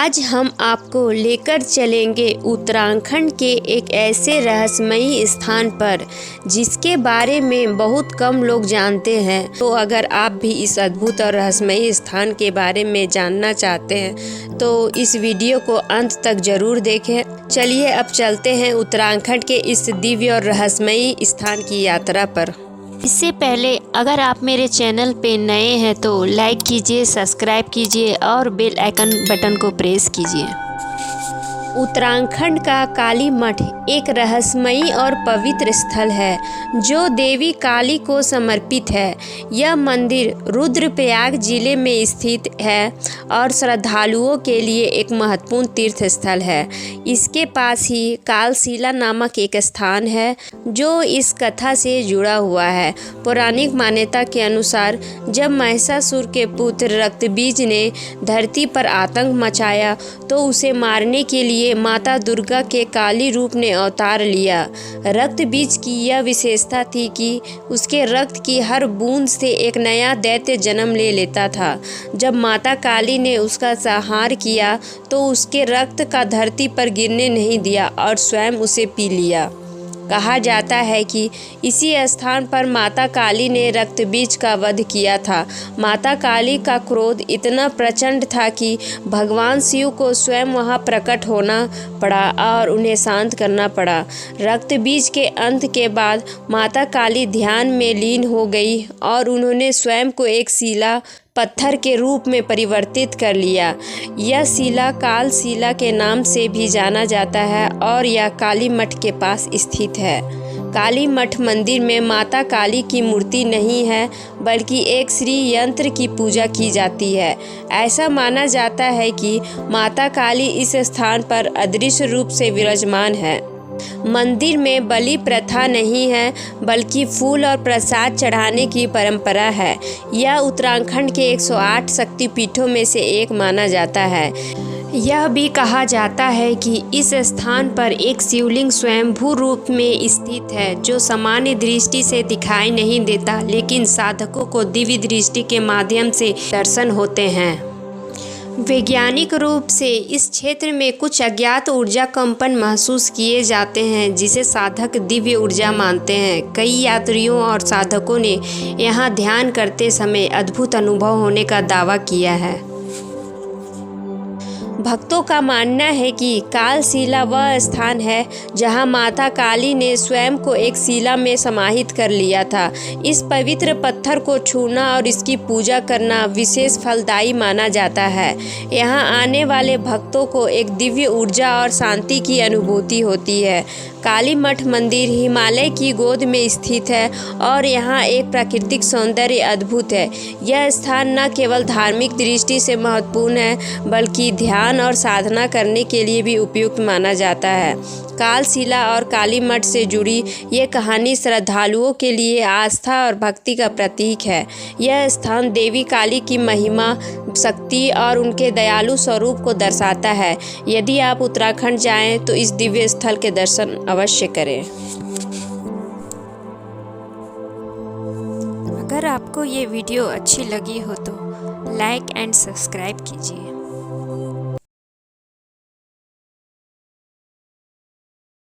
आज हम आपको लेकर चलेंगे उत्तराखंड के एक ऐसे रहस्यमयी स्थान पर जिसके बारे में बहुत कम लोग जानते हैं। तो अगर आप भी इस अद्भुत और रहस्यमयी स्थान के बारे में जानना चाहते हैं तो इस वीडियो को अंत तक ज़रूर देखें। चलिए अब चलते हैं उत्तराखंड के इस दिव्य और रहस्यमयी स्थान की यात्रा पर। इससे पहले अगर आप मेरे चैनल पे नए हैं तो लाइक कीजिए, सब्सक्राइब कीजिए और बेल आइकन बटन को प्रेस कीजिए। उत्तराखंड का काली मठ एक रहस्यमयी और पवित्र स्थल है जो देवी काली को समर्पित है। यह मंदिर रुद्रप्रयाग जिले में स्थित है और श्रद्धालुओं के लिए एक महत्वपूर्ण तीर्थ स्थल है। इसके पास ही कालशिला नामक एक स्थान है जो इस कथा से जुड़ा हुआ है। पौराणिक मान्यता के अनुसार जब महिषासुर के पुत्र रक्तबीज ने धरती पर आतंक मचाया तो उसे मारने के लिए माता दुर्गा के काली रूप ने अवतार लिया। रक्त बीज की यह विशेषता थी कि उसके रक्त की हर बूंद से एक नया दैत्य जन्म ले लेता था। जब माता काली ने उसका संहार किया तो उसके रक्त का धरती पर गिरने नहीं दिया और स्वयं उसे पी लिया। कहा जाता है कि इसी स्थान पर माता काली ने रक्तबीज का वध किया था। माता काली का क्रोध इतना प्रचंड था कि भगवान शिव को स्वयं वहां प्रकट होना पड़ा और उन्हें शांत करना पड़ा। रक्तबीज के अंत के बाद माता काली ध्यान में लीन हो गई और उन्होंने स्वयं को एक शिला पत्थर के रूप में परिवर्तित कर लिया। यह शिला कालशिला के नाम से भी जाना जाता है और यह काली मठ के पास स्थित है। काली मठ मंदिर में माता काली की मूर्ति नहीं है बल्कि एक श्री यंत्र की पूजा की जाती है। ऐसा माना जाता है कि माता काली इस स्थान पर अदृश्य रूप से विराजमान है। मंदिर में बलि प्रथा नहीं है बल्कि फूल और प्रसाद चढ़ाने की परंपरा है। यह उत्तराखंड के 108 शक्तिपीठों में से एक माना जाता है। यह भी कहा जाता है कि इस स्थान पर एक शिवलिंग स्वयंभू रूप में स्थित है जो सामान्य दृष्टि से दिखाई नहीं देता, लेकिन साधकों को दिव्य दृष्टि के माध्यम से दर्शन होते हैं। वैज्ञानिक रूप से इस क्षेत्र में कुछ अज्ञात ऊर्जा कंपन महसूस किए जाते हैं जिसे साधक दिव्य ऊर्जा मानते हैं। कई यात्रियों और साधकों ने यहाँ ध्यान करते समय अद्भुत अनुभव होने का दावा किया है। भक्तों का मानना है कि कालशिला वह स्थान है जहां माता काली ने स्वयं को एक शिला में समाहित कर लिया था। इस पवित्र पत्थर को छूना और इसकी पूजा करना विशेष फलदायी माना जाता है। यहां आने वाले भक्तों को एक दिव्य ऊर्जा और शांति की अनुभूति होती है। काली मठ मंदिर हिमालय की गोद में स्थित है और यहाँ एक प्राकृतिक सौंदर्य अद्भुत है। यह स्थान न केवल धार्मिक दृष्टि से महत्वपूर्ण है बल्कि ध्यान और साधना करने के लिए भी उपयुक्त माना जाता है। कालशिला और काली मठ से जुड़ी ये कहानी श्रद्धालुओं के लिए आस्था और भक्ति का प्रतीक है। यह स्थान देवी काली की महिमा, शक्ति और उनके दयालु स्वरूप को दर्शाता है। यदि आप उत्तराखंड जाएं तो इस दिव्य स्थल के दर्शन अवश्य करें। अगर आपको ये वीडियो अच्छी लगी हो तो लाइक एंड सब्सक्राइब कीजिए।